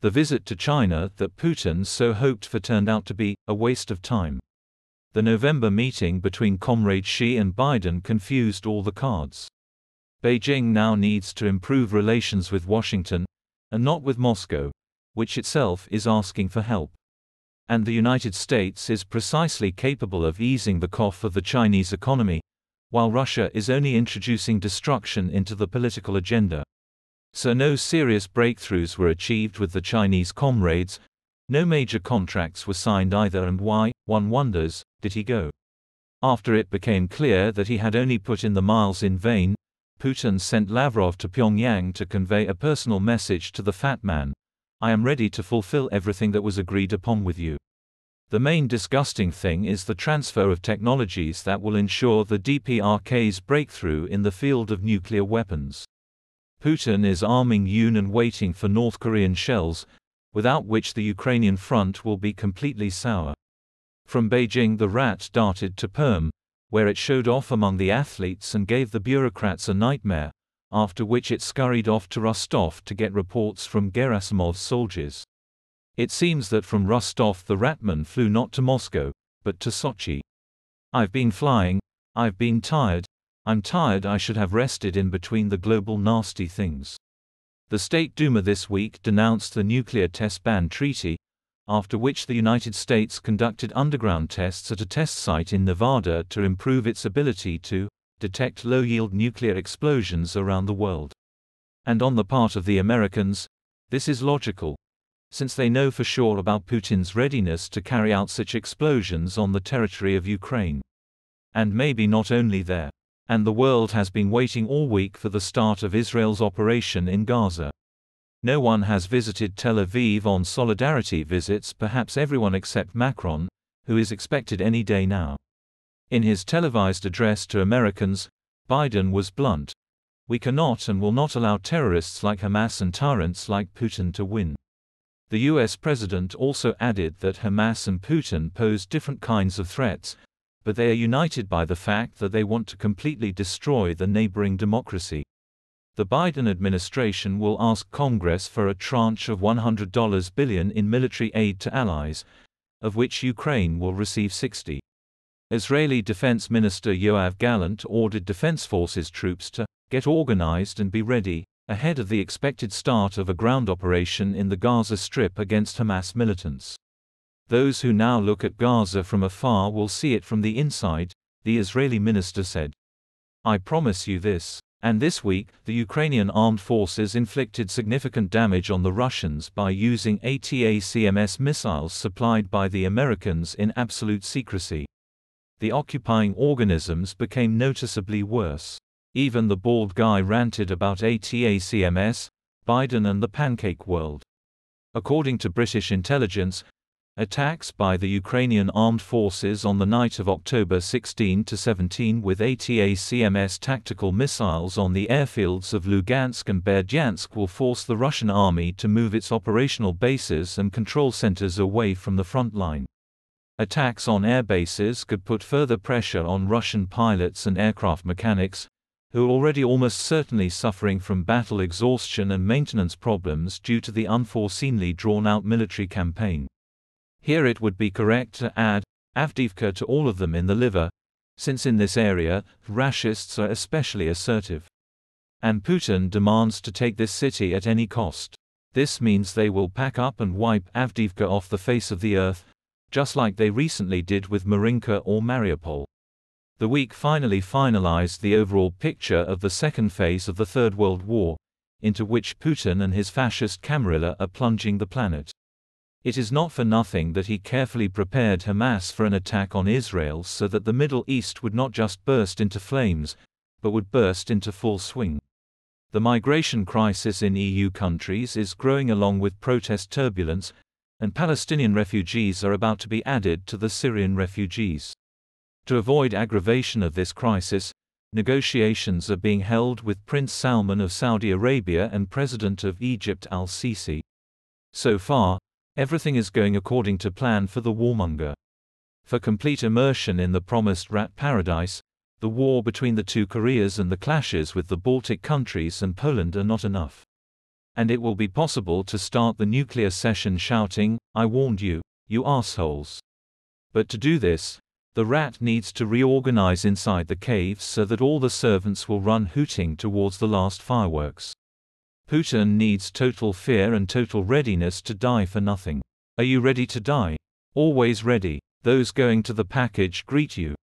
The visit to China that Putin so hoped for turned out to be a waste of time. The November meeting between Comrade Xi and Biden confused all the cards. Beijing now needs to improve relations with Washington, and not with Moscow, which itself is asking for help. And the United States is precisely capable of easing the cough of the Chinese economy, while Russia is only introducing destruction into the political agenda. So no serious breakthroughs were achieved with the Chinese comrades, no major contracts were signed either, and why, one wonders, did he go? After it became clear that he had only put in the miles in vain, Putin sent Lavrov to Pyongyang to convey a personal message to the fat man: I am ready to fulfill everything that was agreed upon with you. The main disgusting thing is the transfer of technologies that will ensure the DPRK's breakthrough in the field of nuclear weapons. Putin is arming Yoon and waiting for North Korean shells, without which the Ukrainian front will be completely sour. From Beijing the rat darted to Perm, where it showed off among the athletes and gave the bureaucrats a nightmare, after which it scurried off to Rostov to get reports from Gerasimov's soldiers. It seems that from Rostov the ratman flew not to Moscow, but to Sochi. I've been flying, I've been tired, I'm tired, I should have rested in between the global nasty things. The State Duma this week denounced the nuclear test ban treaty, after which the United States conducted underground tests at a test site in Nevada to improve its ability to detect low-yield nuclear explosions around the world. And on the part of the Americans, this is logical, since they know for sure about Putin's readiness to carry out such explosions on the territory of Ukraine. And maybe not only there. And the world has been waiting all week for the start of Israel's operation in Gaza. No one has visited Tel Aviv on solidarity visits, perhaps everyone except Macron, who is expected any day now. In his televised address to Americans, Biden was blunt: we cannot and will not allow terrorists like Hamas and tyrants like Putin to win. The US president also added that Hamas and Putin pose different kinds of threats, but they are united by the fact that they want to completely destroy the neighboring democracy. The Biden administration will ask Congress for a tranche of $100 billion in military aid to allies, of which Ukraine will receive 60. Israeli Defense Minister Yoav Gallant ordered Defense Forces troops to get organized and be ready, ahead of the expected start of a ground operation in the Gaza Strip against Hamas militants. Those who now look at Gaza from afar will see it from the inside, the Israeli minister said. I promise you this. And this week, the Ukrainian armed forces inflicted significant damage on the Russians by using ATACMS missiles supplied by the Americans in absolute secrecy. The occupying organisms became noticeably worse. Even the bald guy ranted about ATACMS, Biden and the pancake world. According to British intelligence, attacks by the Ukrainian armed forces on the night of October 16 to 17 with ATACMS tactical missiles on the airfields of Lugansk and Berdyansk will force the Russian army to move its operational bases and control centers away from the front line. Attacks on air bases could put further pressure on Russian pilots and aircraft mechanics, who are already almost certainly suffering from battle exhaustion and maintenance problems due to the unforeseenly drawn-out military campaign. Here it would be correct to add Avdiivka to all of them in the liver, since in this area, rachists are especially assertive. And Putin demands to take this city at any cost. This means they will pack up and wipe Avdiivka off the face of the earth, just like they recently did with Marinka or Mariupol. The week finally finalized the overall picture of the second phase of the Third World War, into which Putin and his fascist camarilla are plunging the planet. It is not for nothing that he carefully prepared Hamas for an attack on Israel so that the Middle East would not just burst into flames, but would burst into full swing. The migration crisis in EU countries is growing along with protest turbulence, and Palestinian refugees are about to be added to the Syrian refugees. To avoid aggravation of this crisis, negotiations are being held with Prince Salman of Saudi Arabia and President of Egypt al-Sisi. So far, everything is going according to plan for the warmonger. For complete immersion in the promised rat paradise, the war between the two Koreas and the clashes with the Baltic countries and Poland are not enough. And it will be possible to start the nuclear session shouting, "I warned you, you assholes." But to do this, the rat needs to reorganize inside the cave so that all the servants will run hooting towards the last fireworks. Putin needs total fear and total readiness to die for nothing. Are you ready to die? Always ready. Those going to the package greet you.